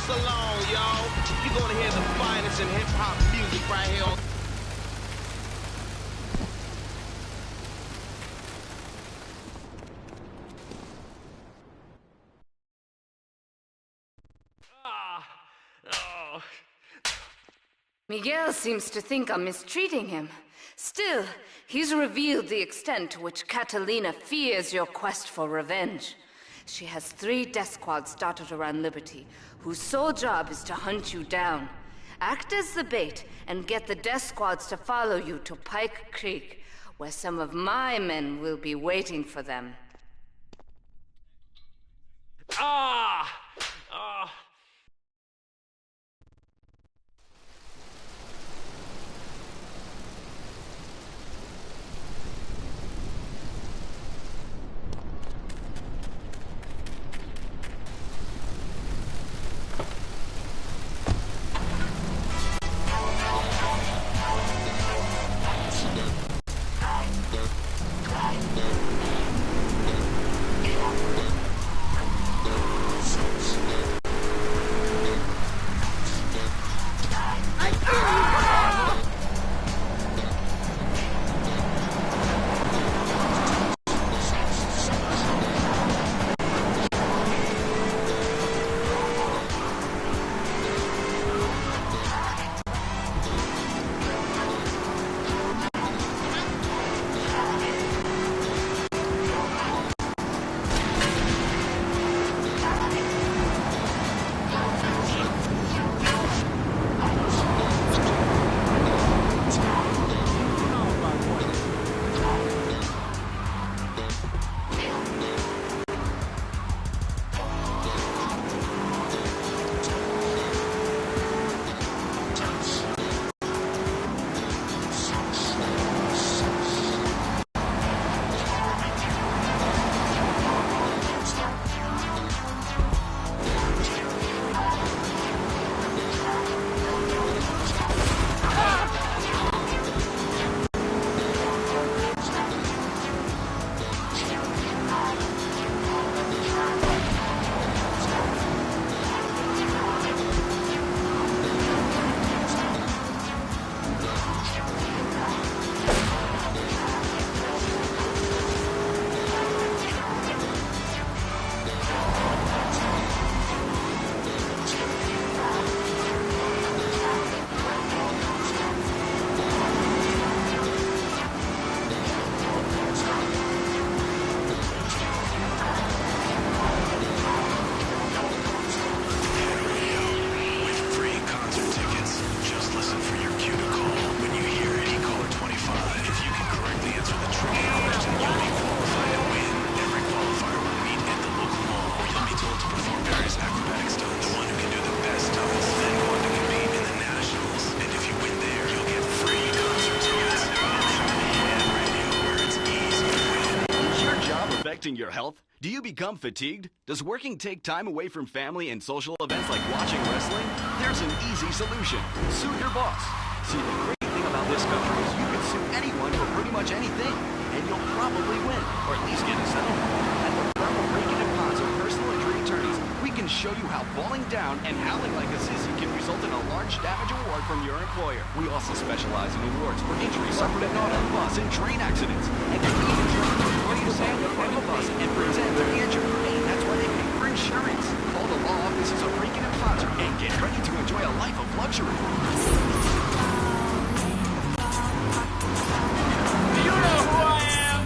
Salon, y'all. You're gonna hear the finest in hip-hop music right here on... Miguel seems to think I'm mistreating him. Still, he's revealed the extent to which Catalina fears your quest for revenge. She has 3 death squads dotted around Liberty, whose sole job is to hunt you down. Act as the bait and get the death squads to follow you to Pike Creek, where some of my men will be waiting for them. Your health? Do you become fatigued? Does working take time away from family and social events like watching wrestling? There's an easy solution. Sue your boss. See, the great thing about this country is you can sue anyone for pretty much anything, and you'll probably win, or at least get a settlement. At the firm of Rankin & Ponzo personal injury attorneys, we can show you how falling down and howling like a sissy can result in a large damage award from your employer. We also specialize in awards for injuries suffered in auto, bus, and train accidents, and can even train for employees to stand up on the bus and pretend to be injured. Hey, that's why they pay for insurance. Call the law offices of Rankin & Ponzo and get ready to enjoy a life of luxury. You know who I am!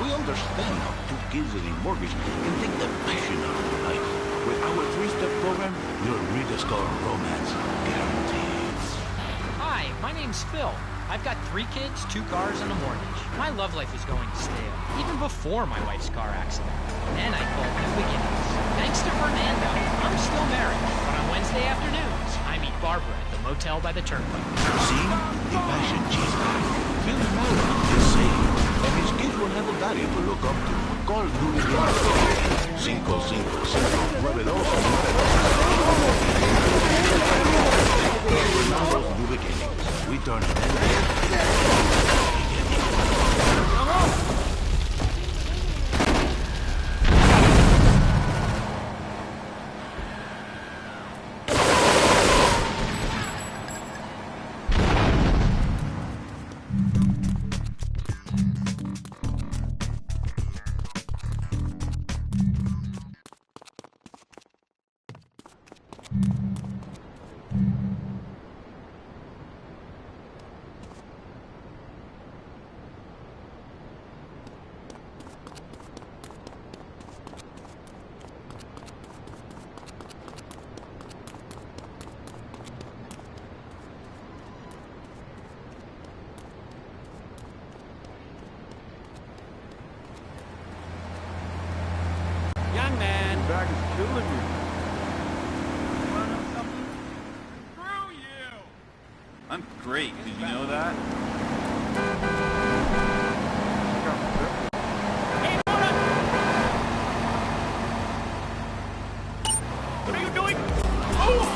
We understand how 2 kids and a mortgage can take the passion out of your life. With our 3-step program, you'll rediscover romance guaranteed. Hi, my name's Phil. I've got 3 kids, 2 cars, and a mortgage. My love life is going stale, even before my wife's car accident. Then I called New Beginnings. Thanks to Fernando, I'm still married. But on Wednesday afternoons, I meet Barbara at the motel by the turnpike. See? The passion she's got. Phil now is safe, and his kids will have a daddy to look up to. Call New Beginnings. 555-9292. Fernando's New Beginnings. We turn it Young man. Your back is killing me. Screw you! I'm great. Did you know that? Hey, Mona! What are you doing? Oh!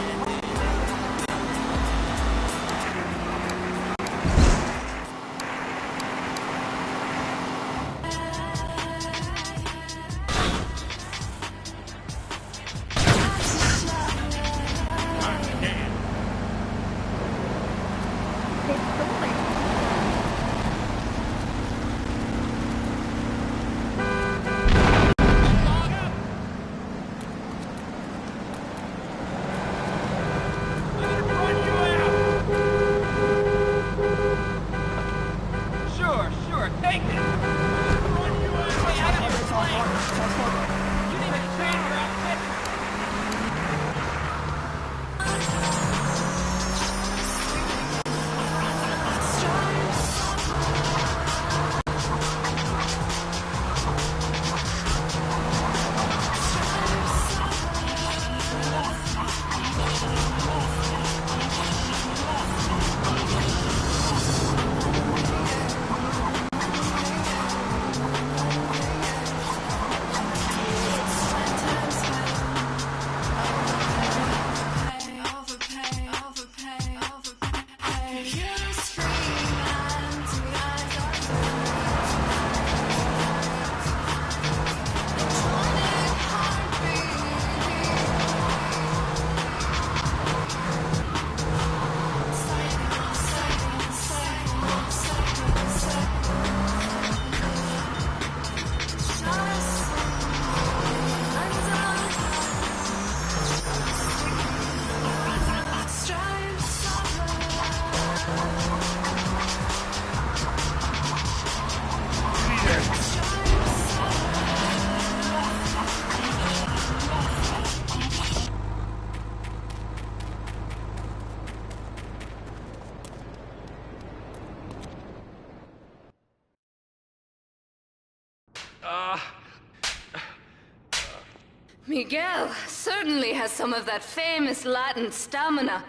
Miguel certainly has some of that famous Latin stamina.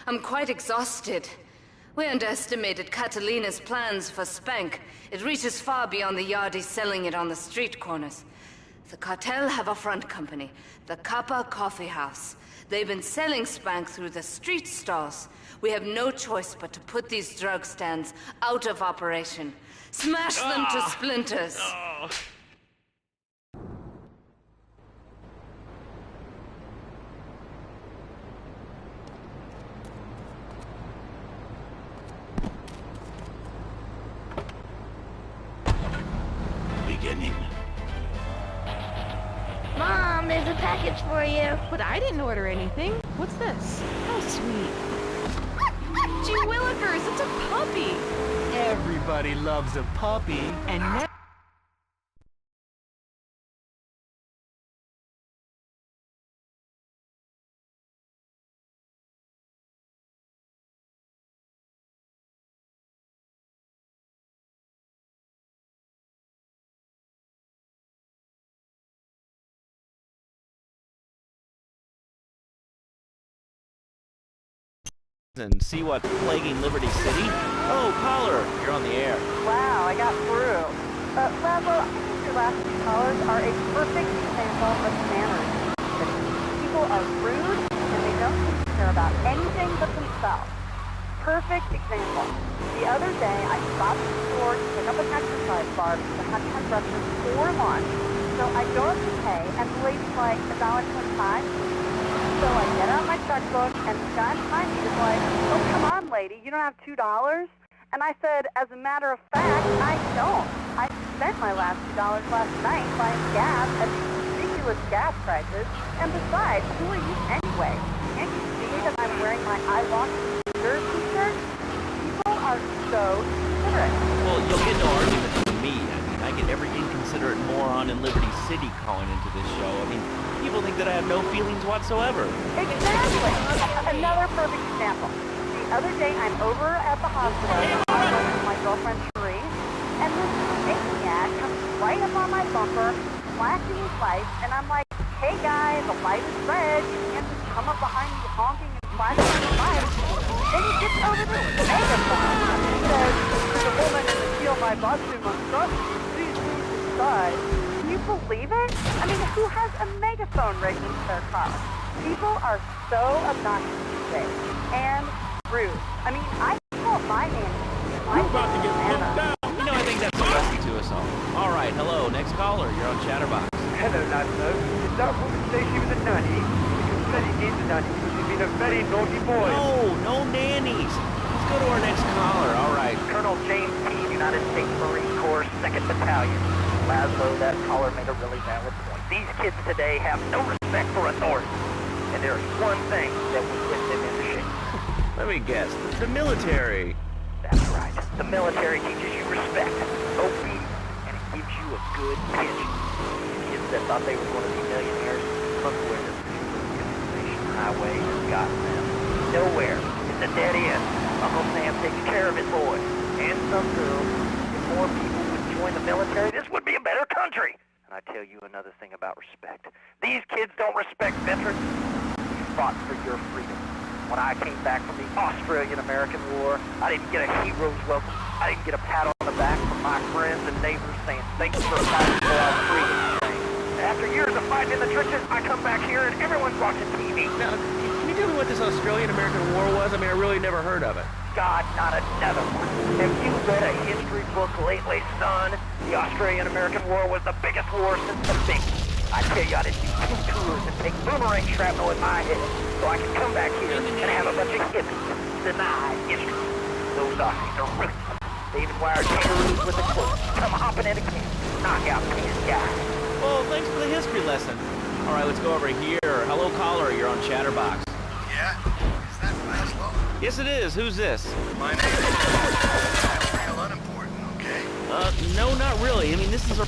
I'm quite exhausted. We underestimated Catalina's plans for Spank. It reaches far beyond the yardies selling it on the street corners. The cartel have a front company, the Kappa Coffee House. They've been selling Spank through the street stalls. We have no choice but to put these drug stands out of operation. Smash them to splinters. Beginning. Mom, there's a package for you. But I didn't order anything. What's this? How sweet. Gee willikers, it's a puppy. Everybody loves a puppy. And now and see what's plaguing Liberty City? Oh, caller, you're on the air. Wow, I got through. Laszlo, I think your last two callers are a perfect example of manners. People are rude and they don't care about anything but themselves. Perfect example. The other day, I stopped at the store to pick up an exercise bar because I hadn't had breakfast for lunch. So I go up to pay, and the lady's like, $1.25. So I get out my checkbook, and the guy behind me is like, oh, come on, lady, you don't have $2? And I said, as a matter of fact, I don't. I spent my last $2 last night buying gas at these ridiculous gas prices. And besides, who are you anyway? Can't you see that I'm wearing my I Want to t-shirt? People are so considerate. Well, you'll get no argument from me. I mean, I get every inconsiderate moron in Liberty City calling into this show. I mean, people think that I have no feelings whatsoever. Exactly. Another perfect example. The other day, I'm over at the hospital with my girlfriend Cherie, and this maniac comes right up on my bumper, flashing his lights, and I'm like, hey guy, the light is red. You can't just come up behind me honking and flashing his lights. Then he gets over this megaphone and says, the woman in the Steal My Costume on Sunday, please move to the side. Can you believe it? I mean, who has a megaphone rigged into their car? People are so obnoxious these days. And rude. I mean, I call my nanny. I'm about to get put down. You know, I think that's a lesson to us all. All right, hello, next caller. You're on Chatterbox. Hello, Laszlo. Did that woman say she was a nanny? Because said he needs a nanny because he's been a very naughty boy. No nannies. Let's go to our next caller. All right. Colonel James P., United States Marine Corps, 2nd Battalion. Laszlo, that caller made a really valid point. These kids today have no respect for authority. And there is one thing that will whip them into shape. Let me guess. The military. That's right. The military teaches you respect, obedience, and it gives you a good pitch. Kids that thought they were going to be millionaires, look where the information highway has gotten them. Nowhere. It's a dead end. Uncle Sam takes care of his boys. And some girls. If more people would join the military, this would be a better country. And I tell you another thing about respect. These kids don't respect veterans. You fought for your freedom. When I came back from the Australian-American War, I didn't get a hero's welcome. I didn't get a pat on the back from my friends and neighbors saying, thanks for fighting for our freedom. After years of fighting in the trenches, I come back here and everyone's watching TV. Now, can you tell me what this Australian-American War was? I mean, I really never heard of it. God, not another one. Have you read a history book lately, son? The Australian-American War was the biggest war since the big. I tell you, I did do 2 tours and take boomerang shrapnel in my head so I could come back here and have a bunch of hippies deny history. Those Aussies are ruthless. They even wired kangaroos with a cloak. Come hopping into camp, knock out 10 guys. Well, thanks for the history lesson. All right, let's go over here. Hello, caller. You're on Chatterbox. Yeah? Is that Laszlo? Yes, it is. Who's this? My name is real unimportant, okay? No, not really. I mean, this is a...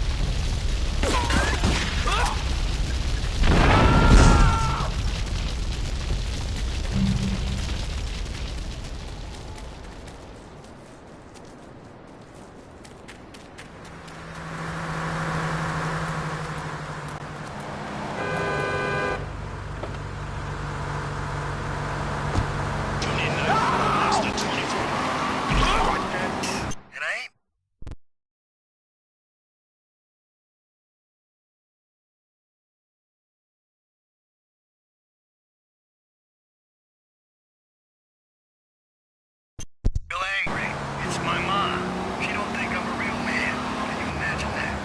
Angry. It's my mom. She don't think I'm a real man. Can you imagine that?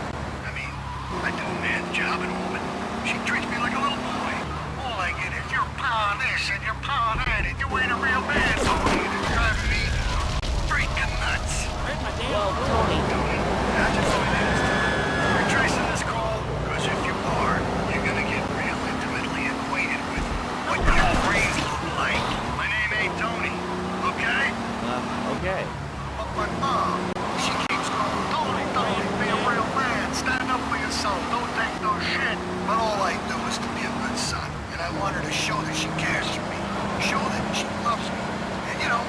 I mean, I do a man's job at home, but she treats me like a little boy. All I get is your paw this and your paw that, and you ain't a real man. It's driving me freaking nuts. Well, Tony. That's just what it is. You're tracing this call, because if you are, you're gonna get real intimately acquainted with what your brains look like. My name ain't Tony, okay? Okay. But my mom, she keeps going, Tony, be a real man, stand up for yourself, don't take no shit. But all I do is to be a good son, and I want her to show that she cares for me, show that she loves me. And you know,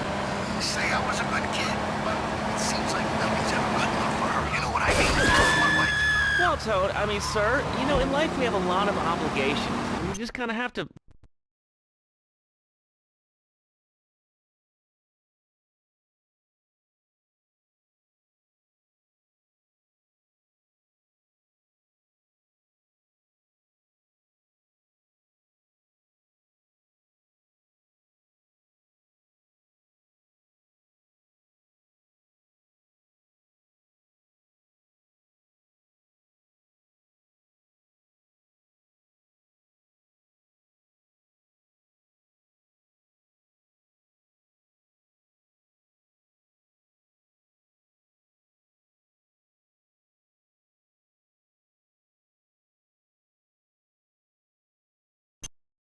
say I was a good kid, but it seems like nothing's ever good enough for her, you know what I mean? What do I do? Well, Toad, I mean, sir, you know, in life we have a lot of obligations, and you just kind of have to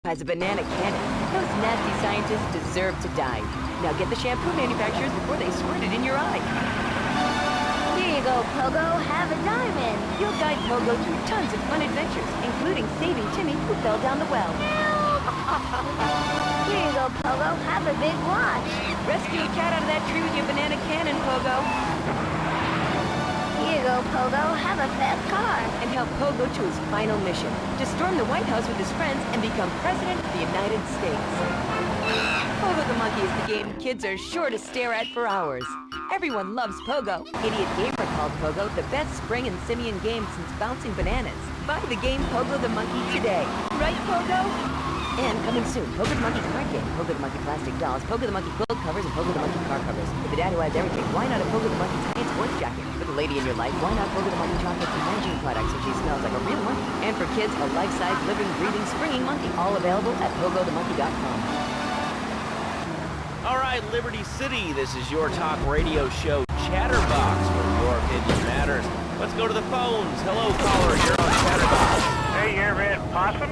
Has a banana cannon. Those nasty scientists deserve to die. Now get the shampoo manufacturers before they squirt it in your eye. Here you go, Pogo. Have a diamond. You'll guide Pogo through tons of fun adventures, including saving Timmy, who fell down the well. Here you go, Pogo. Have a big watch. Rescue a cat out of that tree with your banana cannon, Pogo. Here you go, Pogo. Have a fast car. And help Pogo to his final mission, to storm the White House with his friends and become President of the United States. Pogo the Monkey is the game kids are sure to stare at for hours. Everyone loves Pogo. Idiot Gamer called Pogo the best spring and simian game since bouncing bananas. Buy the game Pogo the Monkey today. Right, Pogo? And coming soon, Pogo the Monkey card game, Pogo the Monkey plastic dolls, Pogo the Monkey quilt covers, and Pogo the Monkey car covers. For the dad who has everything, why not a Pogo the Monkey tie and sports jacket? For the lady in your life, why not Pogo the Monkey chocolate and hygiene products so she smells like a real monkey? And for kids, a life-size, living, breathing, springing monkey. All available at PogoTheMonkey.com. All right, Liberty City, this is your talk radio show, Chatterbox, where your opinion matters. Let's go to the phones. Hello, caller, you're on Chatterbox. Hey, you ever had possum?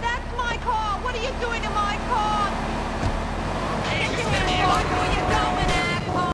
That's my car! What are you doing in my car? Get your hands on where you're going, asshole!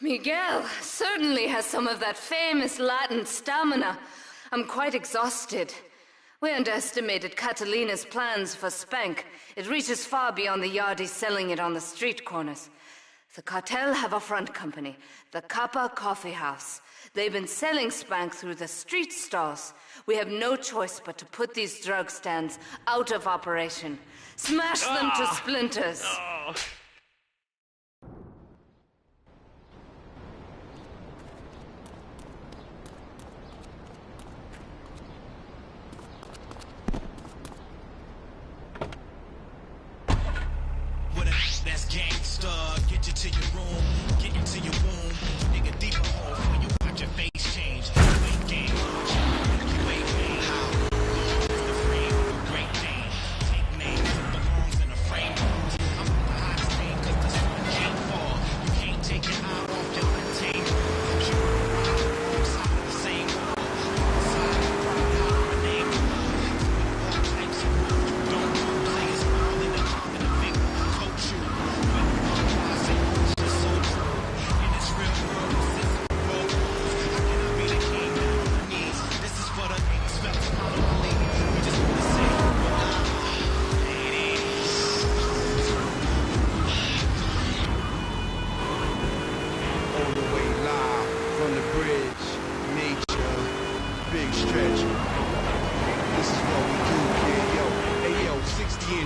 Miguel certainly has some of that famous Latin stamina. I'm quite exhausted. We underestimated Catalina's plans for Spank. It reaches far beyond the yardies selling it on the street corners. The cartel have a front company, the Kappa Coffee House. They've been selling Spank through the street stalls. We have no choice but to put these drug stands out of operation. Smash them to splinters. That's gangsta. Get you to your room, get into your womb. Dig a deeper hole before you watch your face change. You ain't game, you ain't made. How? The frame of a great name. Take names that belongs in a frame. I'm on the hot screen cause the sun can't fall. You can't take your eye off your untamed. You ride alongside the same wall. Side of my name. All types of rules. Don't do players all in the palm of the finger. Coach you.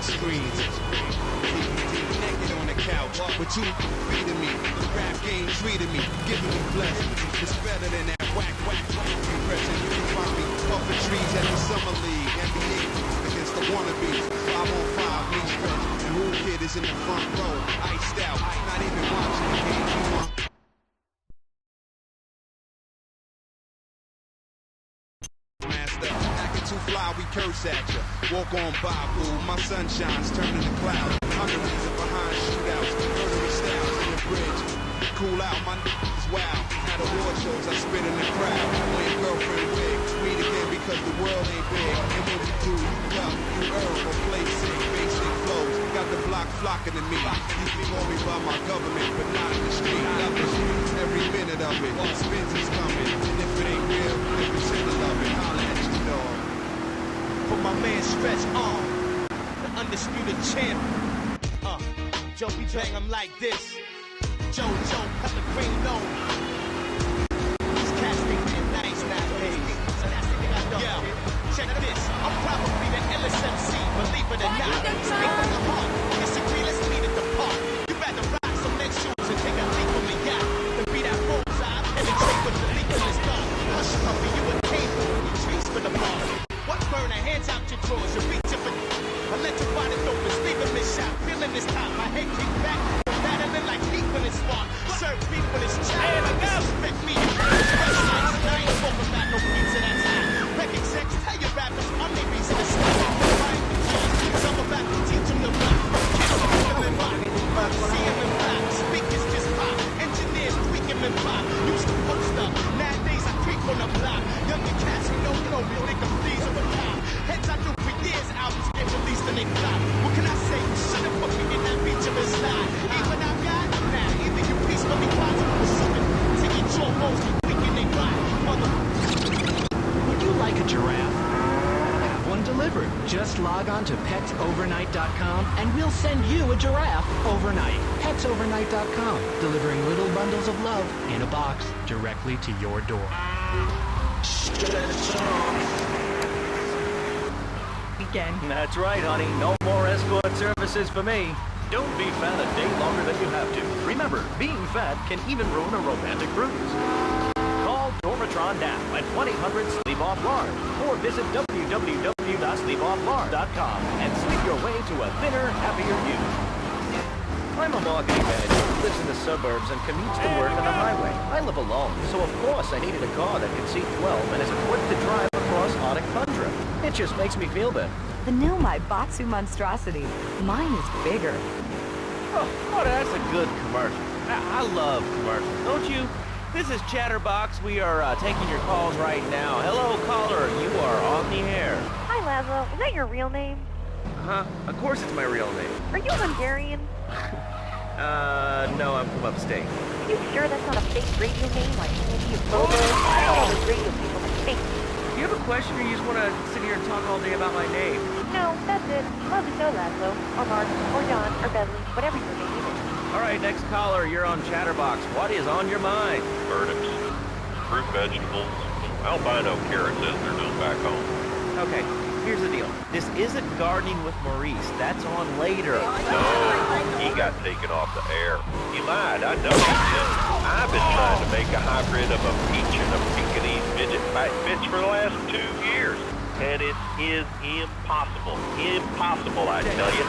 Screens. Naked on the couch, but you feeding me. The rap game treated me, giving me blessings. It's better than that whack impression. You can find me puffing trees at the summer league, NBA against the wannabes. 5-on-5 knee stretch. The Rule Kid is in the front row, iced out, not even watching the game. You want too fly, we curse at ya. Walk on by, boo. My sunshine's turning to clouds. Hundreds of behind shootouts, murderous styles in the bridge. Cool out, my is wild. At award shows, I spit in the crowd. When your girlfriend wig, tweet again because the world ain't big. And when we do, you duck, you err, or play sick, basic flows. Got got the block flocking to me. Used to call me by my government, but not in the street. Love the streets, every minute of it. Spins is coming, and if it ain't real, then pretend to love it. Holla at you, dog. For my man Stretch on, the undisputed champ. Joe, we bang him like this. Joe, Pellegrino. These cats think they're nice nowadays. So that's the thing I know. Yeah, check this. I'm probably the illest MC, believe it or not. Straight from the heart. Disagree, let's meet at the park. You rather rock some next shoes and take a leap from the yacht than be that bullseye and then trade with the leak in this dark. Hush puppy, you a cable, you chase for the bar. What burner, hands out your drawers, you reach up and I let you find it open, leave him in shot, feeling this time. My head kick back, battling like heat when it's spark. Serve beef when it's child. Disrespect me, you I ain't spoken about no pizza that's hot. Rec execs, tell your rappers I'm the reason to stop. Cause I'm about to teach them to rock. Kids are them rock. See him in rock. Speakers just pop. Engineers tweak him and pop. Used to post up. Nowadays I creep on the block. Younger cats who don't know me think I'm pleased with the pop. Heads I knew for years albums get released and they flop. What can I say? You should've put me in that feature and slide. Even I got now. Either you peacefully positive or something. Take your jaw bones and weaken they ride. Would you like a giraffe? Have one delivered. Just log on to petsovernight.com and we'll send you a giraffe overnight. Petsovernight.com, delivering little bundles of love in a box directly to your door. Weekend. That's right, honey. No more escort services for me. Don't be fat a day longer than you have to. Remember, being fat can even ruin a romantic cruise. Call Dormatron now at 1-800-SLEEP-OFF-LARD or visit www.sleepofflard.com and sleep your way to a thinner, happier you. I'm a marketing manager who lives in the suburbs and commutes to work on the highway. I live alone, so of course I needed a car that can seat 12 and is equipped to drive across Arctic tundra. It just makes me feel better. The new Batsu monstrosity. Mine is bigger. Oh, that's a good commercial. I love commercials, don't you? This is Chatterbox. We are taking your calls right now. Hello, caller. You are on the air. Hi, Laszlo. Is that your real name? Huh? Of course it's my real name. Are you Hungarian? No, I'm from upstate. Are you sure that's not a fake radio name like Andy or Bobo? I don't know the radio people that fake. Do you have a question or you just want to sit here and talk all day about my name? No, that's it. Love the show, Laszlo. Or Mark, or John, or Beverly, whatever your name is. All right, next caller, you're on Chatterbox. What is on your mind? Turnips, fruit vegetables, albino carrots as they're known back home. Okay, here's the deal. This isn't Gardening with Maurice. That's on later. No, he got taken off the air. He lied, I know he did. I've been trying to make a hybrid of a peach and a Pekingese midget fitch for the last 2 years. And it is impossible. Impossible, I tell you.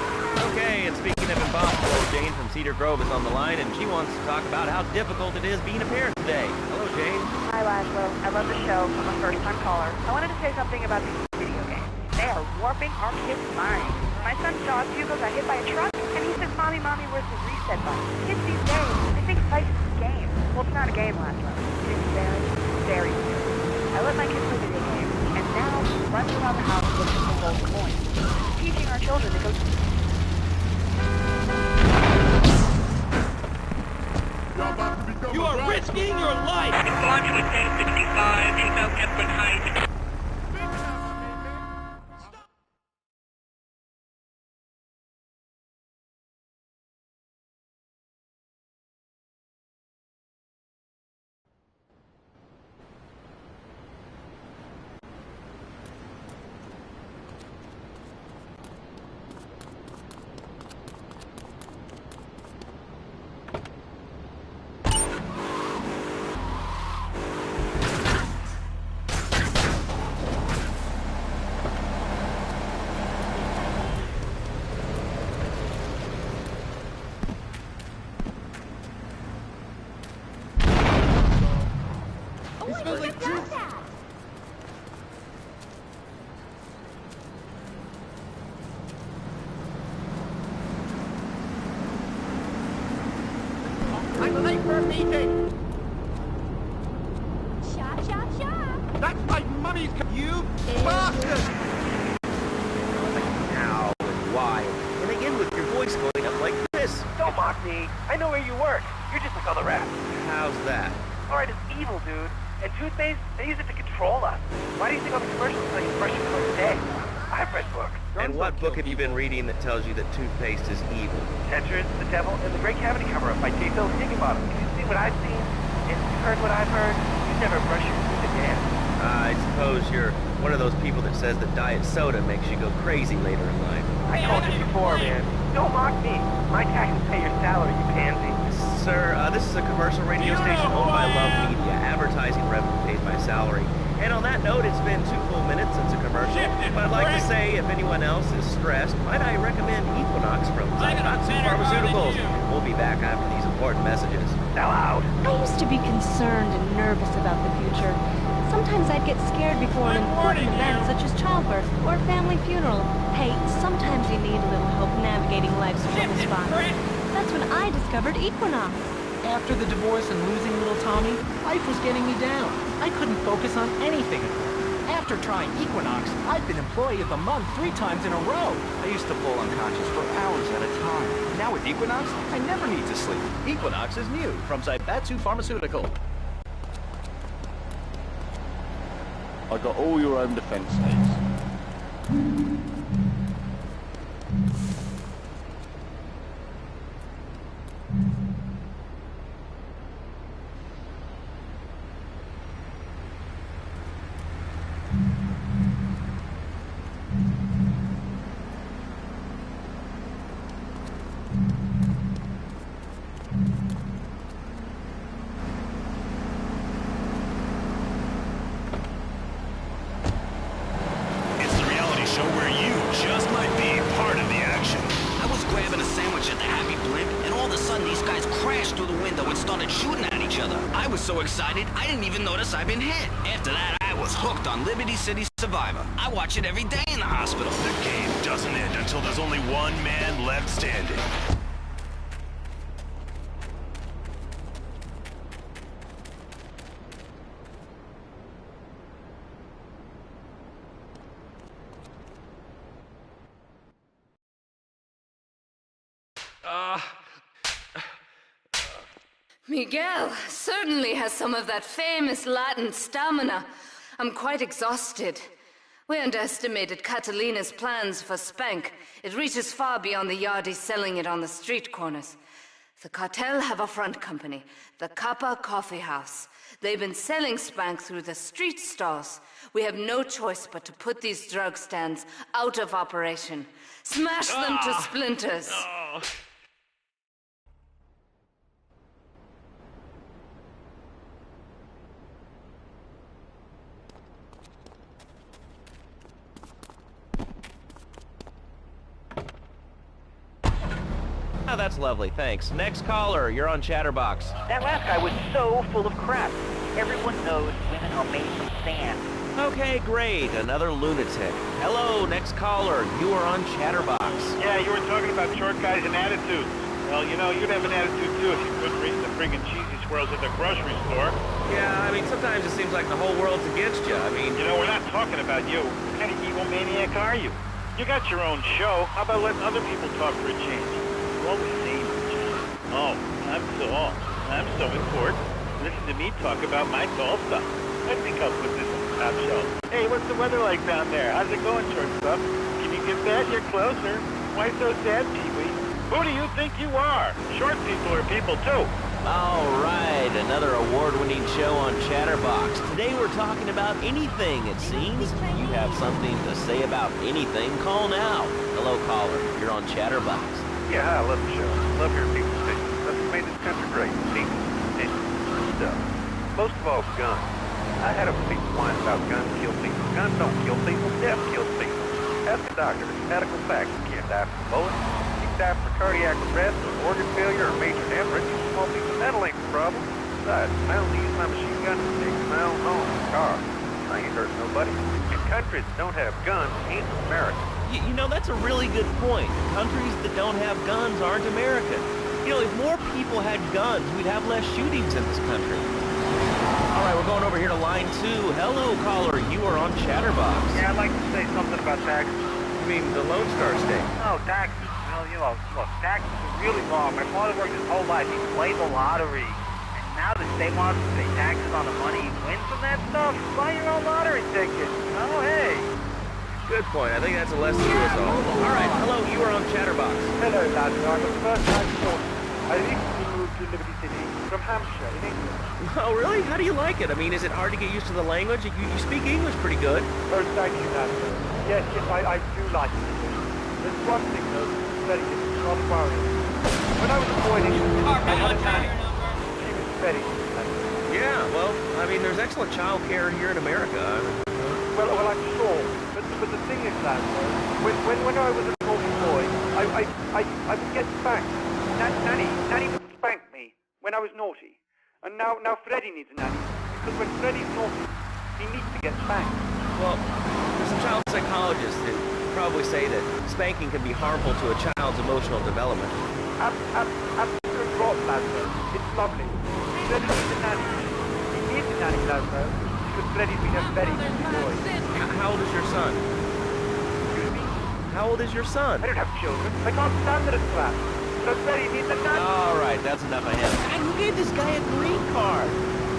Okay, and speaking of impossible, Jane from Cedar Grove is on the line, and she wants to talk about how difficult it is being a parent today. Hello, Jane. Hi, Laszlo. I love the show. I'm a first-time caller. I wanted to say something about these video games. They are warping our kids' minds. My son's dog, Hugo, got hit by a truck, and he says, Mommy, where's the reset button? Kids these days, they think life is a game. Well, it's not a game, Laszlo. It is very, very serious. I let my kids play video games, and now run around the house looking for gold coins. Teaching our children to go to... You are risking your life! Launch with 1065, take out Kepler Heights. I'm late for a meeting. Chop, chop, chop. That's my mummy's... You bastard! Ow, and why? And again with your voice see, I know where you work. You're just like all the rest. How's that? Fluoride is evil, dude. And toothpaste, they use it to control us. Why do you think all the commercials tell you to brush your teeth today? I've read books. And what book have you been reading that tells you that toothpaste is evil? Tetris, The Devil, and The Great Cavity Cover-Up by J.Phil Higginbottom. If you've seen what I've seen, and you've heard what I've heard, you never brush your teeth again. I suppose you're one of those people that says that diet soda makes you go crazy later in life. I told you before, man. Don't mock me. My taxes pay your salary, you pansy. Sir, this is a commercial radio station owned by Love Media. Advertising revenue pays my salary. And on that note, it's been 2 full minutes since a commercial. But I'd like to say, if anyone else is stressed, might I recommend Equinox from Zaibatsu Pharmaceuticals. We'll be back after these important messages. Now out. I used to be concerned and nervous about the future. Sometimes I'd get scared before an important event such as childbirth or a family funeral. Hey, sometimes you need a little help navigating life's trouble spots. That's when I discovered Equinox. After the divorce and losing little Tommy, life was getting me down. I couldn't focus on anything at work. After trying Equinox, I've been Employee of the Month 3 times in a row. I used to fall unconscious for hours at a time. Now with Equinox, I never need to sleep. Equinox is new from Zaibatsu Pharmaceutical. I got all your own defense needs. So excited, I didn't even notice I'd been hit. After that, I was hooked on Liberty City Survivor. I watch it every day in the hospital. The game doesn't end until there's only one man left standing. Miguel certainly has some of that famous Latin stamina. I'm quite exhausted. We underestimated Catalina's plans for Spank. It reaches far beyond the yardies selling it on the street corners. The cartel have a front company, the Kappa Coffee House. They've been selling Spank through the street stalls. We have no choice but to put these drug stands out of operation. Smash them to splinters. Oh, that's lovely, thanks. Next caller, you're on Chatterbox. That last guy was so full of crap. Everyone knows women are made from sand. Okay, great. Another lunatic. Hello, next caller. You are on Chatterbox. Yeah, you were talking about short guys and attitudes. Well, you know, you'd have an attitude too if you couldn't reach the friggin' cheesy swirls at the grocery store. Yeah, I mean, sometimes it seems like the whole world's against you. I mean... You know, we're not talking about you. What kind of evil maniac are you? You got your own show. How about letting other people talk for a change? All the same. Oh, I'm so important. Listen to me talk about my tall stuff. I think I'll put this on the top shelf. Hey, what's the weather like down there? How's it going, shortstop? Can you get that? You're closer. Why so sad, Pee-wee? Who do you think you are? Short people are people, too. All right, another award-winning show on Chatterbox. Today we're talking about anything, it seems. You have something to say about anything, call now. Hello, caller. You're on Chatterbox. Yeah, I love the show. Love hearing people speak. That's what made this country great. People, issues, stuff. Most of all, guns. I had a people whine about guns kill people. Guns don't kill people. Death kills people. Ask a doctor. It's medical fact. You can't die from a bullet. You can die from a cardiac arrest, or organ failure, or major hemorrhage. Small piece of metal ain't the problem. Besides, I only use my machine gun to protect my own home and car. I ain't hurting nobody. And countries that don't have guns ain't America. You know, that's a really good point. Countries that don't have guns aren't American. You know, if more people had guns, we'd have less shootings in this country. All right, we're going over here to line 2. Hello, caller. You are on Chatterbox. Yeah, I'd like to say something about taxes. You mean the Lone Star State? No, taxes. You know, Well, you know, look, taxes are really long. My father worked his whole life. He played the lottery. And now the state wants to pay taxes on the money he wins from that stuff. Buy your own lottery ticket. Oh, hey. Good point. I think that's a lesson to us all. All right, hello, you are on Chatterbox. Hello, lads. I'm a first-time student. I recently moved to Liberty City from Hampshire in England. Oh, really? How do you like it? I mean, is it hard to get used to the language? You speak English pretty good. Oh, thank you, lads. Yes, I do like it. There's one thing, though, that's very different. Not worrying. When I was a boy in England, I had a nanny. She was very good. Yeah, well, I mean, there's excellent child care here in America. Well, I'm sure. But the thing is, lads, when I was a naughty boy, I would get spanked. Nanny would spank me when I was naughty. And now Freddy needs a nanny. Because when Freddy's naughty, he needs to get spanked. Well, there's some child psychologists that probably say that spanking can be harmful to a child's emotional development. Absolute rot, lads, it's lovely. Freddy needs a nanny. He needs a nanny, lads, because Freddy's been a very naughty boy. How old is your son? Excuse me? How old is your son? I don't have children. I can't stand it at class. So Freddy needs a nanny. All right, that's enough of him. And who gave this guy a green card?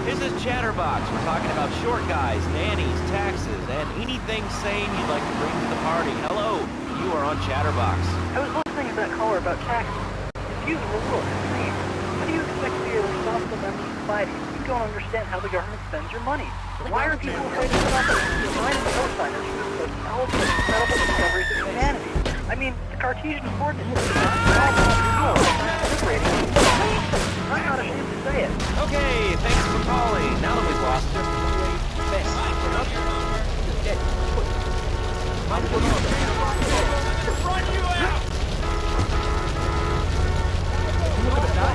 This is Chatterbox. We're talking about short guys, nannies, taxes, and anything sane you'd like to bring to the party. Hello, you are on Chatterbox. I was listening to that caller about taxes. Views are a little extreme. How do you expect to be a responsible member of society if you don't understand how the government spends your money? Why are people afraid to put up a line of co-signers for the most powerful and incredible discoveries of humanity? I mean, the Cartesian coordinates are liberating. I'm not ashamed to say it. Okay, thanks for calling. Now that we've lost just the best. Dead. Run you out! Look at that.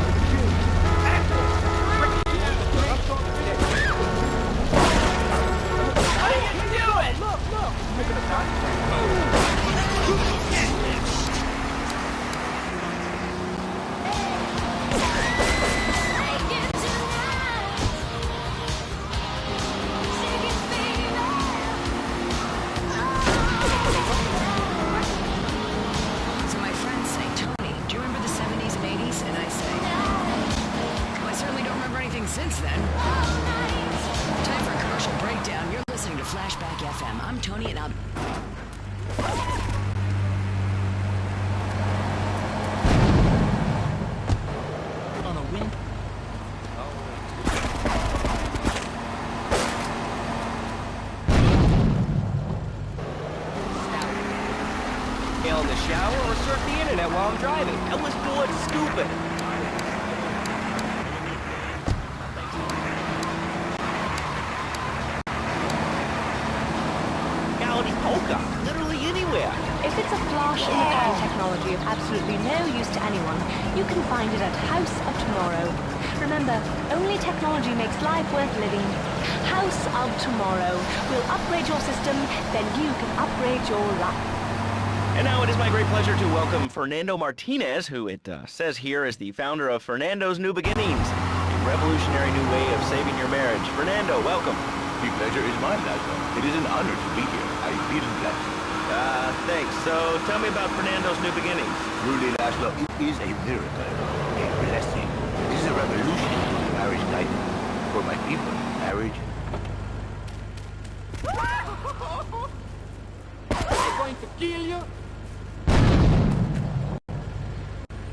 What are you doing? Look! Look at that. So my friends say, Tony, do you remember the 70s and 80s? And I say, well, I certainly don't remember anything since then. Time for a commercial breakdown. You're listening to Flashback FM. I'm Tony and I'll... On a win. In the shower or surf the internet while I'm driving. I was bored stupid. Reality polka, literally anywhere. If it's a flash in the pan technology of absolutely no use to anyone, you can find it at House of Tomorrow. Remember, only technology makes life worth living. House of Tomorrow will upgrade your system, then you can upgrade your life. And now it is my great pleasure to welcome Fernando Martinez, who it says here is the founder of Fernando's New Beginnings, a revolutionary new way of saving your marriage. Fernando, welcome. The pleasure is mine, Laszlo. It is an honor to be here. I feel blessed. Thanks. So tell me about Fernando's New Beginnings. Truly, Laszlo, it is a miracle, a blessing. This is a revolution in marriage guidance. For my people, marriage... I'm going to kill you.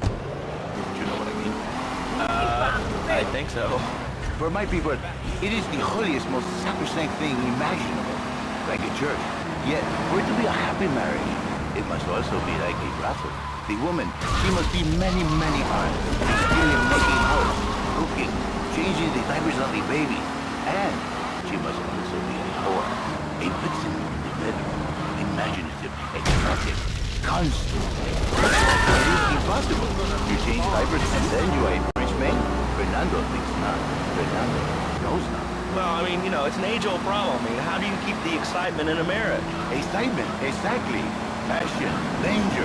Do you know what I mean? I think so. For my people, it is the holiest, most sacrosanct thing imaginable. Like a church. Yet, for it to be a happy marriage, it must also be like a brothel. The woman, she must be many, many arms. Stealing, making house, cooking, changing the diapers of the baby. And she must also be a whore. A vixen in the bedroom. Imaginative, exotic, constant. It is impossible. You change diapers and then you are a French man? Fernando thinks not. Fernando knows not. Well, I mean, you know, it's an age-old problem. I mean, how do you keep the excitement in a marriage? Excitement, exactly. Passion, danger.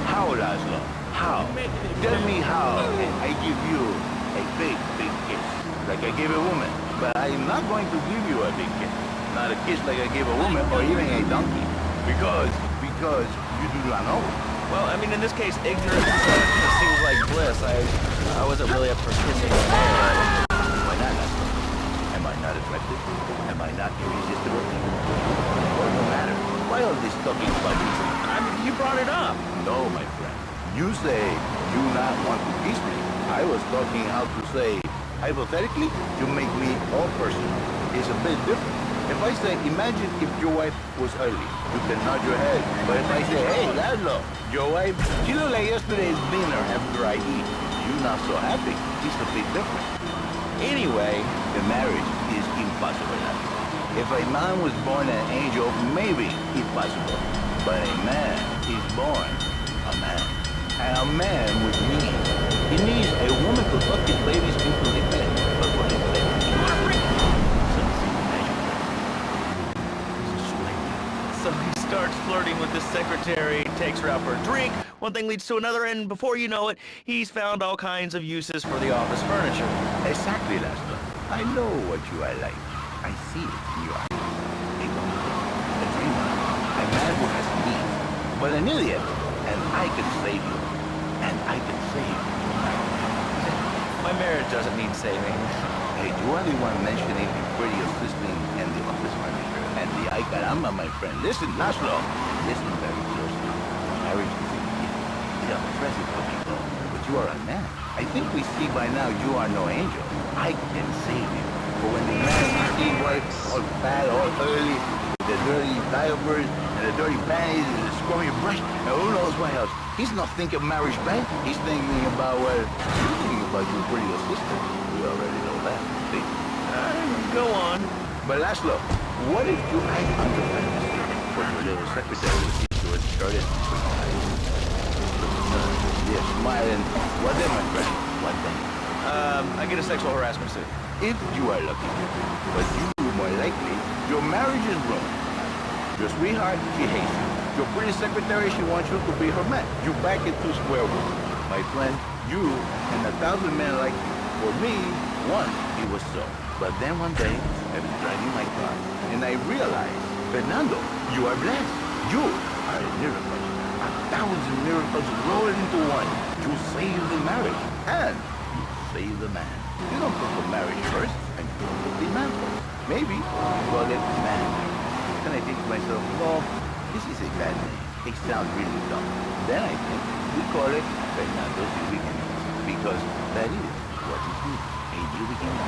How, Laszlo? How? Tell me how, and I give you a big, big kiss. Like I gave a woman. But I'm not going to give you a big kiss. Not a kiss like I gave a woman or even a donkey. Because you do not know. Well, I mean, in this case, ignorance seems like bliss. I wasn't really up for kissing the hair. Why not? Am I not attractive? Am I not irresistible? Well, no matter. Why all this talking buddies? You brought it up. No, my friend. You say you not want to kiss me. I was talking how to say, hypothetically, you make me all personal. It's a bit different. If I say, imagine if your wife was ugly, you can nod your head. But if I say, hey, Laszlo, your wife, she looked like yesterday's dinner after I eat. You're not so happy. It's a bit different. Anyway, the marriage is impossible. If a man was born an angel, maybe it's possible. But a man is born a man. And a man with needs. He needs a woman to tuck his babies into the bed. But what is that? So he starts flirting with this secretary, takes her out for a drink, one thing leads to another, and before you know it, he's found all kinds of uses for the office furniture. Exactly, Laszlo. I know what you are like. I see it in your eyes. A woman, a dreamer, a man who has needs, but an idiot. And I can save you. And I can save you. My marriage doesn't need saving. Hey, you are the one mentioning the pretty assistant and the office furniture. And the ay caramba, my friend. Listen, Laszlo. Listen very closely. Marriage is a gift. It's a present for people. But you are a man. I think we see by now you are no angel. I can save you. But when the man you see works all fat, all early, with the dirty diapers and the dirty panties and the scrummy brush, and who knows what else. He's not thinking marriage bed. He's thinking about, well, you're thinking about your pretty assistant. We already know that. See? Go on. But Laszlo, what if you hide under for your little secretary to get started? Yes, smiling. What then, my friend? What then? I get a sexual harassment suit. If you are lucky. But you, more likely, your marriage is ruined. Your sweetheart, she hates you. Your pretty secretary, she wants you to be her man. You back into square one. My friend, you and 1,000 men like you. For me, once it was so. But then one day, I was driving my car, and I realized, Fernando, you are blessed. You are a miracle. 1,000 miracles rolled into one. You save the marriage, and you save the man. You don't put the marriage first, and you don't put the man first. Maybe you call it man. Then I think to myself, well, this is a bad name. It sounds really dumb. Then I think we call it Fernando's New Beginnings, because that is what it means, a new beginning.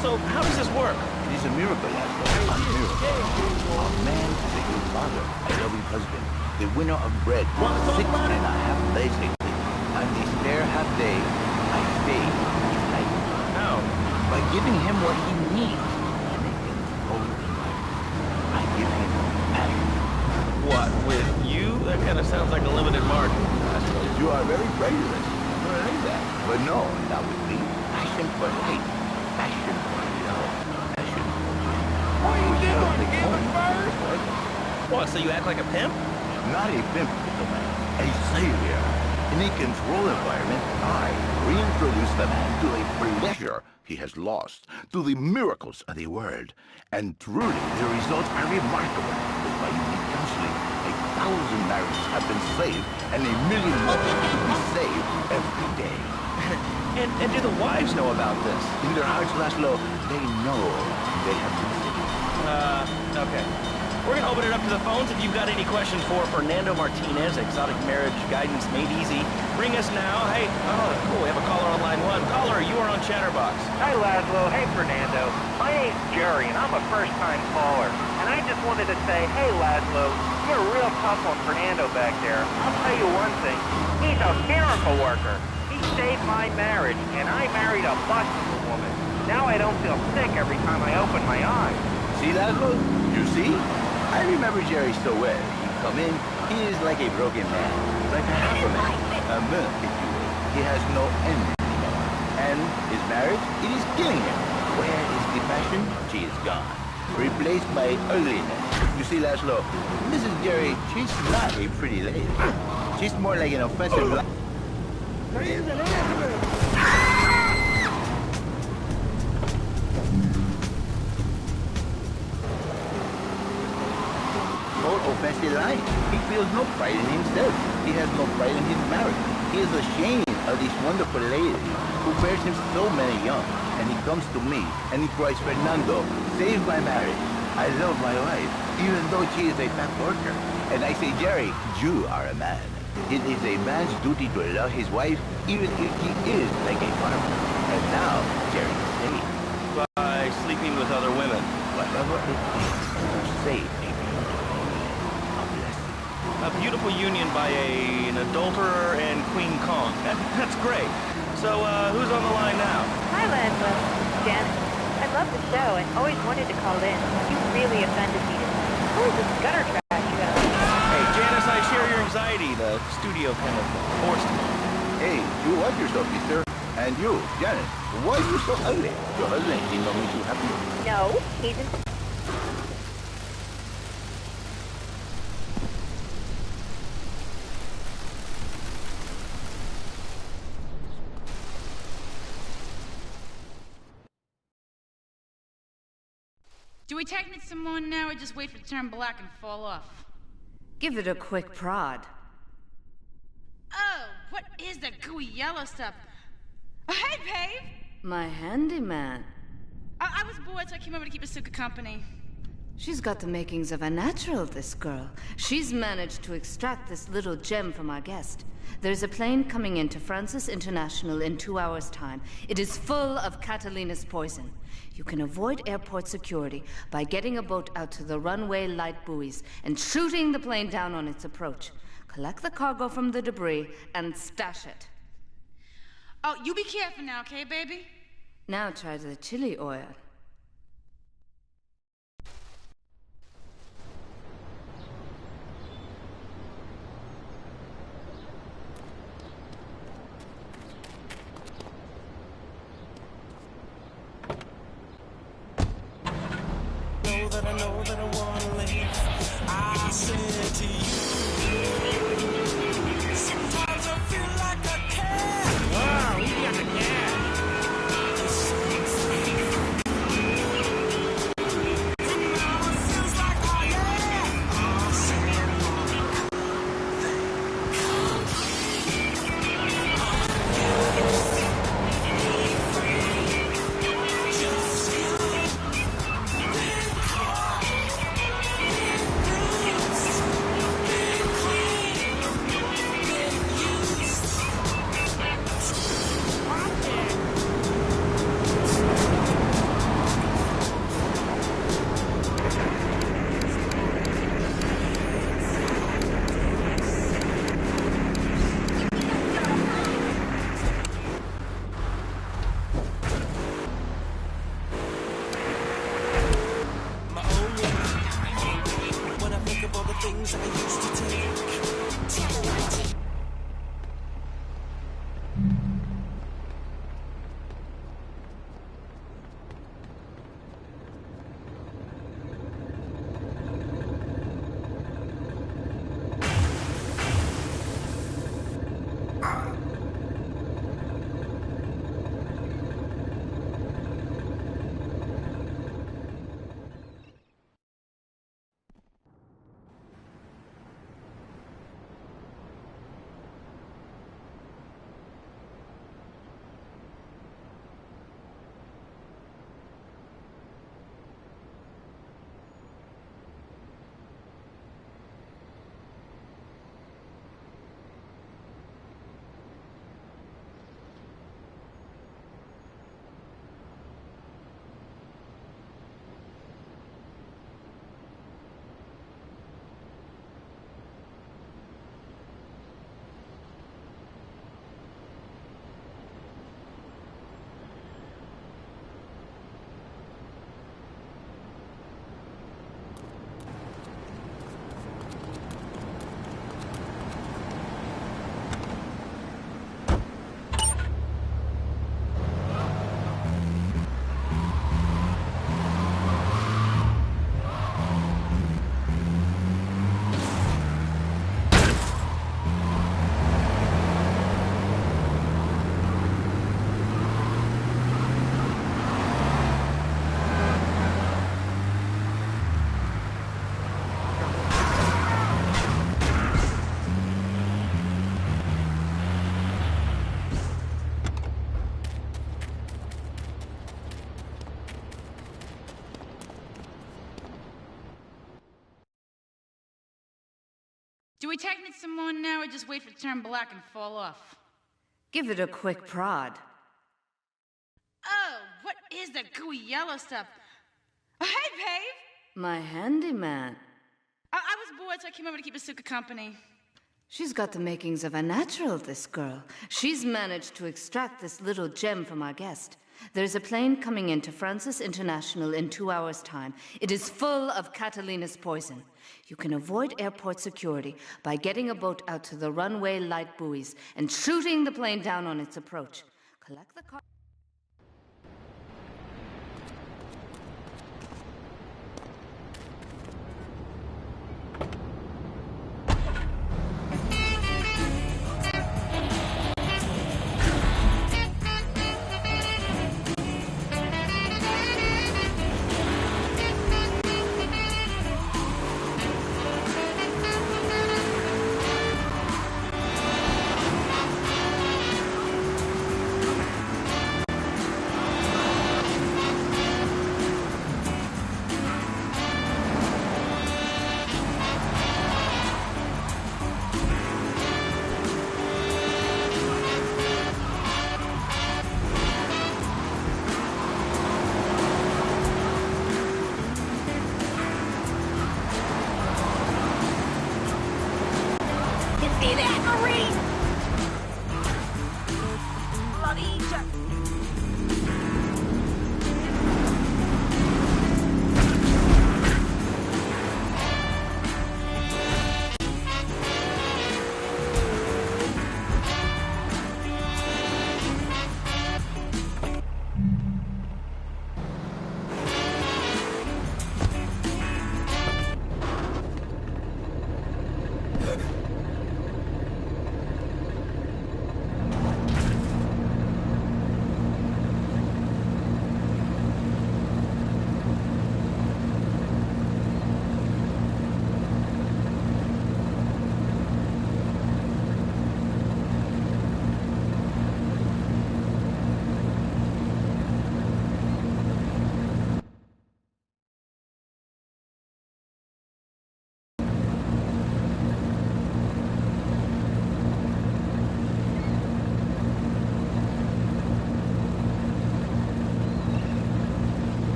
So how does this work? It is a miracle, Laszlo. A miracle. A man is a good father, a loving husband, the winner of bread, 6.5 days a week. On the spare half day, I stay his life. How? By giving him what he needs to make things whole in life. I give him passion. What, with you? That kind of sounds like a limited margin. You are very prejudiced. I like that. But no, not with me. Passion for life. Passion for love. Passion for you. What are you doing? Give it first? What, so you act like a pimp? Not a pimp, man. A savior. In a controlled environment, I reintroduce the man to a pleasure he has lost, to the miracles of the world. And truly, the results are remarkable. But by unique counseling, 1,000 marriages have been saved, and 1 million more will be saved every day. And do the wives know about this? In their hearts, Laszlo, they know they have been saved. Okay. We're going to open it up to the phones. If you've got any questions for Fernando Martinez, Exotic Marriage Guidance Made Easy, ring us now. Hey, oh, cool, we have a caller on line 1. Caller, you are on Chatterbox. Hi, Laszlo. Hey, Fernando. My name's Jerry, and I'm a first-time caller. And I just wanted to say, hey, Laszlo, you're real tough on Fernando back there. I'll tell you one thing. He's a miracle worker. He saved my marriage, and I married a busted woman. Now I don't feel sick every time I open my eyes. See, Laszlo? You see? I remember Jerry so well. He come in, he is like a broken man, like a half a man, a myth, if you will. He has no end anymore. And his marriage, it is killing him. Where is the passion? She is gone. Replaced by ugliness. You see, Laszlo, Mrs. Jerry, she's not a pretty lady. She's more like an offensive... offensive line. He feels no pride in himself. He he has no pride in his marriage. He is ashamed of this wonderful lady who bears him so many young. And he comes to me and he cries, Fernando, save my marriage. I love my wife, even though she is a fat worker. And I say, Jerry, you are a man. It is a man's duty to love his wife, even if he is like a farmer. And now, Jerry is saved. By sleeping with other women. Whatever it takes to save a beautiful union. A blessing. A beautiful union by an adulterer and Queen Kong. That's great. So, who's on the line now? Hi, Laszlo. Janet. I love the show and always wanted to call in. You really offended me tonight. Who is this gutter trash you have? Hey, Janice, I share your anxiety. The studio kind of forced me. Hey, you watch yourself, mister. And you, Janet, why are you so ugly? Your husband didn't know me too happy. No, he's in... Do we technic some more now or just wait for it to turn black and fall off? Give it a quick prod. Oh, what is that gooey yellow stuff? Oh, hey, babe! My handyman. I was bored, so I came over to keep Asuka company. She's got the makings of a natural, this girl. She's managed to extract this little gem from our guest. There's a plane coming into Francis International in 2 hours' time. It is full of Catalina's poison. You can avoid airport security by getting a boat out to the runway light buoys and shooting the plane down on its approach. Collect the cargo from the debris and stash it. Oh, you be careful now, okay, baby? Now try the chili oil. I know that I wanna leave. I said to you, sometimes I feel like I can't. Wow, we got the gas. Do we tighten it some more now or just wait for it to turn black and fall off? Give it a quick prod. Oh, what is that gooey yellow stuff? Oh, hey, Pave! My handyman. I was bored, so I came over to keep Asuka company. She's got the makings of a natural, this girl. She's managed to extract this little gem from our guest. There's a plane coming into Francis International in 2 hours' time. It is full of Catalina's poison. You can avoid airport security by getting a boat out to the runway light buoys and shooting the plane down on its approach. Collect the car.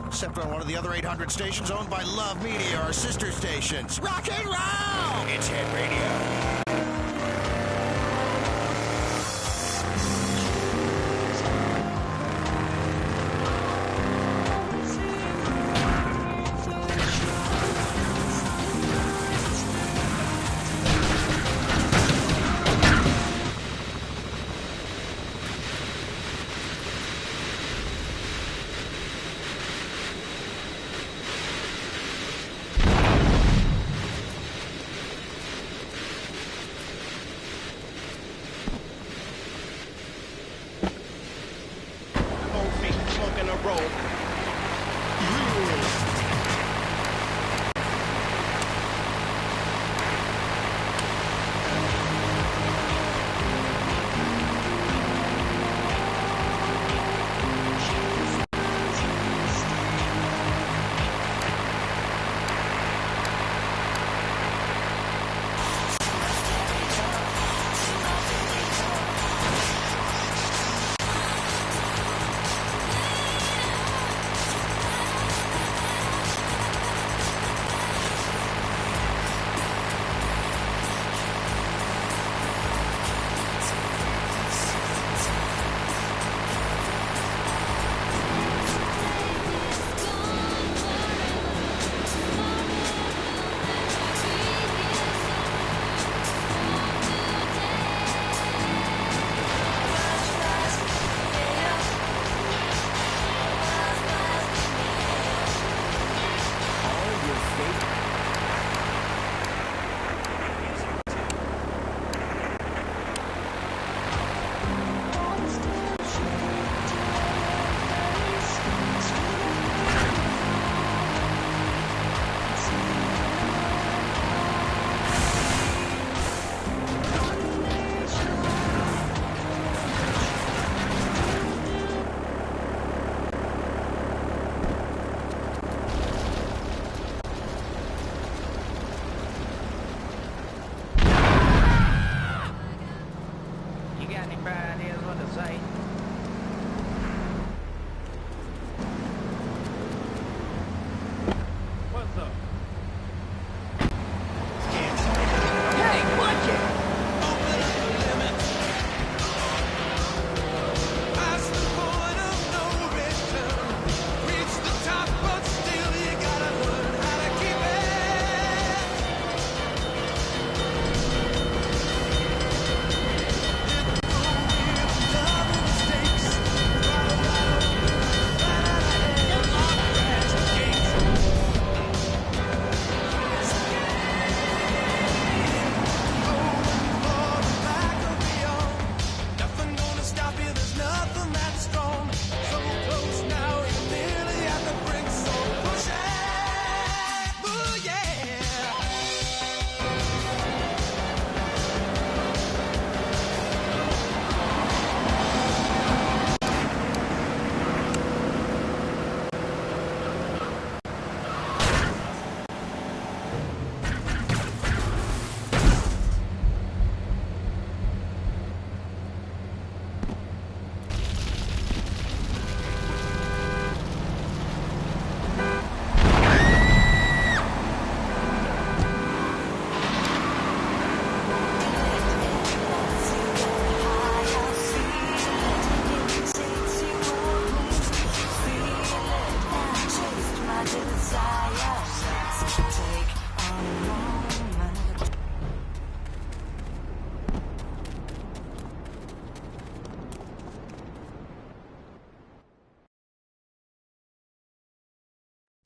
Except on one of the other 800 stations owned by Love Media, our sister stations. Rock and roll! It's Hit Radio.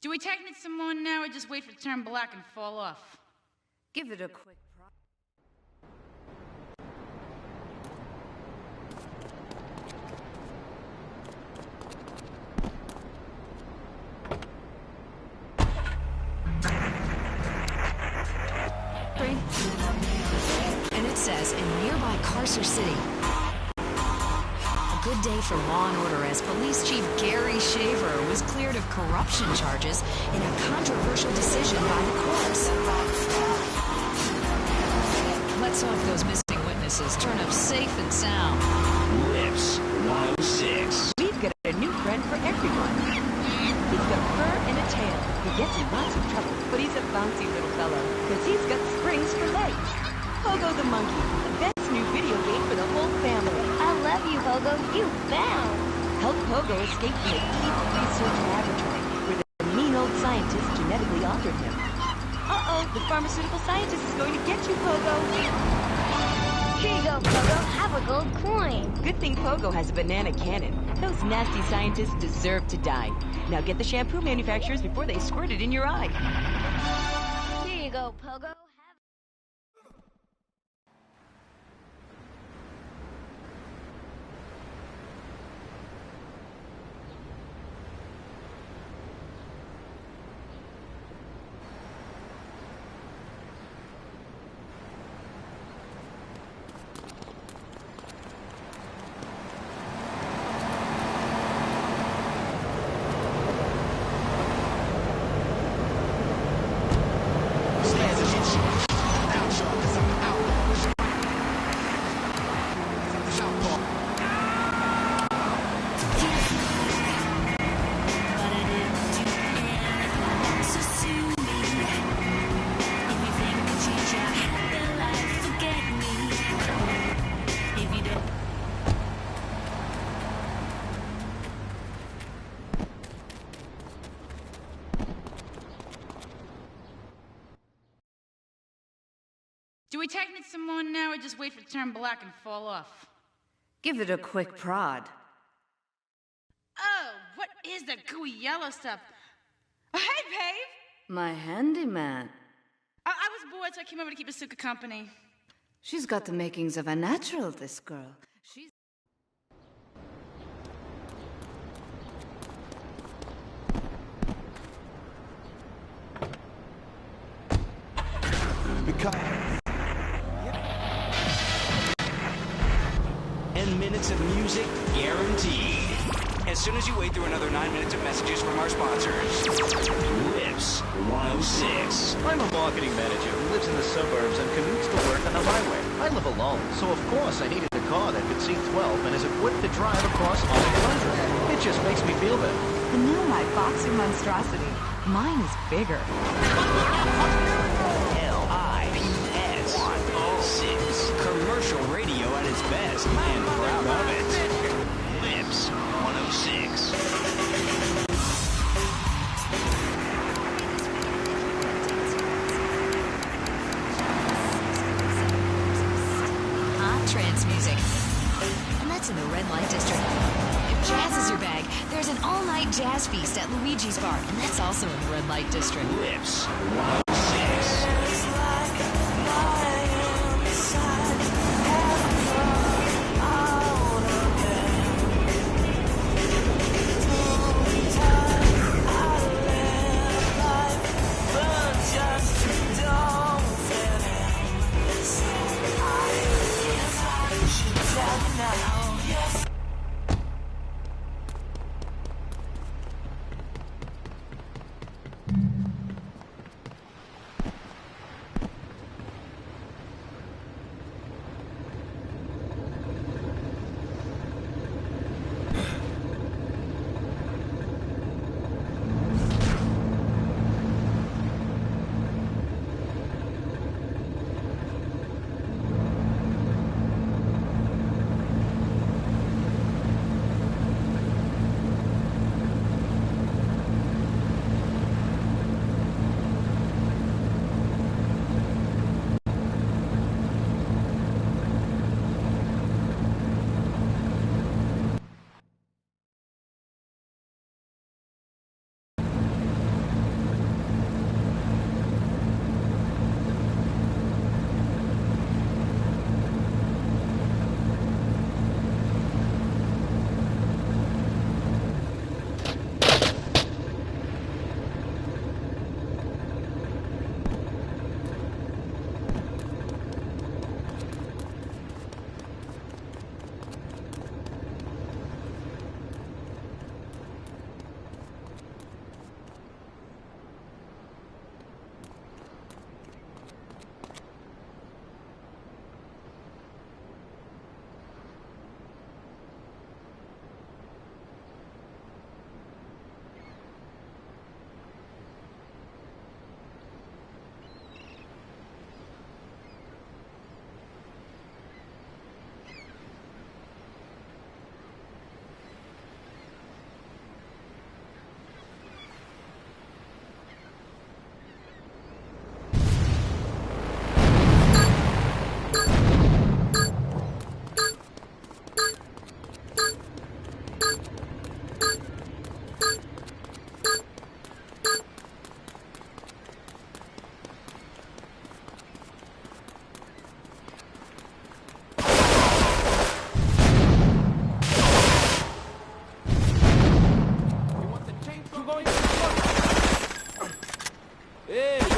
Do we tighten it some more now or just wait for it to turn black and fall off? Give it a quick prod. And it says in nearby Carcer City. A good day for law and order as Police Chief Gary Shaver was cleared of corruption charges in a controversial decision by the courts. Let's hope those missing witnesses turn up safe and sound. Lips 106. We've got a new friend for everyone. He's got fur and a tail. He gets in lots of trouble, but he's a bouncy little fellow, because he's got springs for legs. Pogo the Monkey, the best new video game for the whole family. I love you, Pogo. You found. Help Pogo escape from the evil research laboratory, where the mean old scientist genetically altered him. Uh-oh, the pharmaceutical scientist is going to get you, Pogo. Here you go, Pogo. Have a gold coin. Good thing Pogo has a banana cannon. Those nasty scientists deserve to die. Now get the shampoo manufacturers before they squirt it in your eye. Here you go, Pogo. Do we tighten it some more now or just wait for it to turn black and fall off? Give it a quick prod. Oh, what is that gooey yellow stuff? Oh, hey, Pave! My handyman. I was bored, so I came over to keep Asuka company. She's got the makings of a natural, this girl. She's... Because... 10 minutes of music guaranteed. As soon as you wait through another 9 minutes of messages from our sponsors. Lips 106. I'm a marketing manager who lives in the suburbs and commutes to work on the highway. I live alone, so of course I needed a car that could seat 12 and is equipped to drive across all the country. It just makes me feel better. The new my Boxer monstrosity. Mine is bigger. LIPS 106. Commercial radio at its best. And proud of it. Lips 106. Hot trance music. And that's in the red light district. If jazz is your bag, there's an all-night jazz feast at Luigi's Bar, and that's also in the red light district. Lips 106.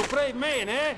brave man, eh?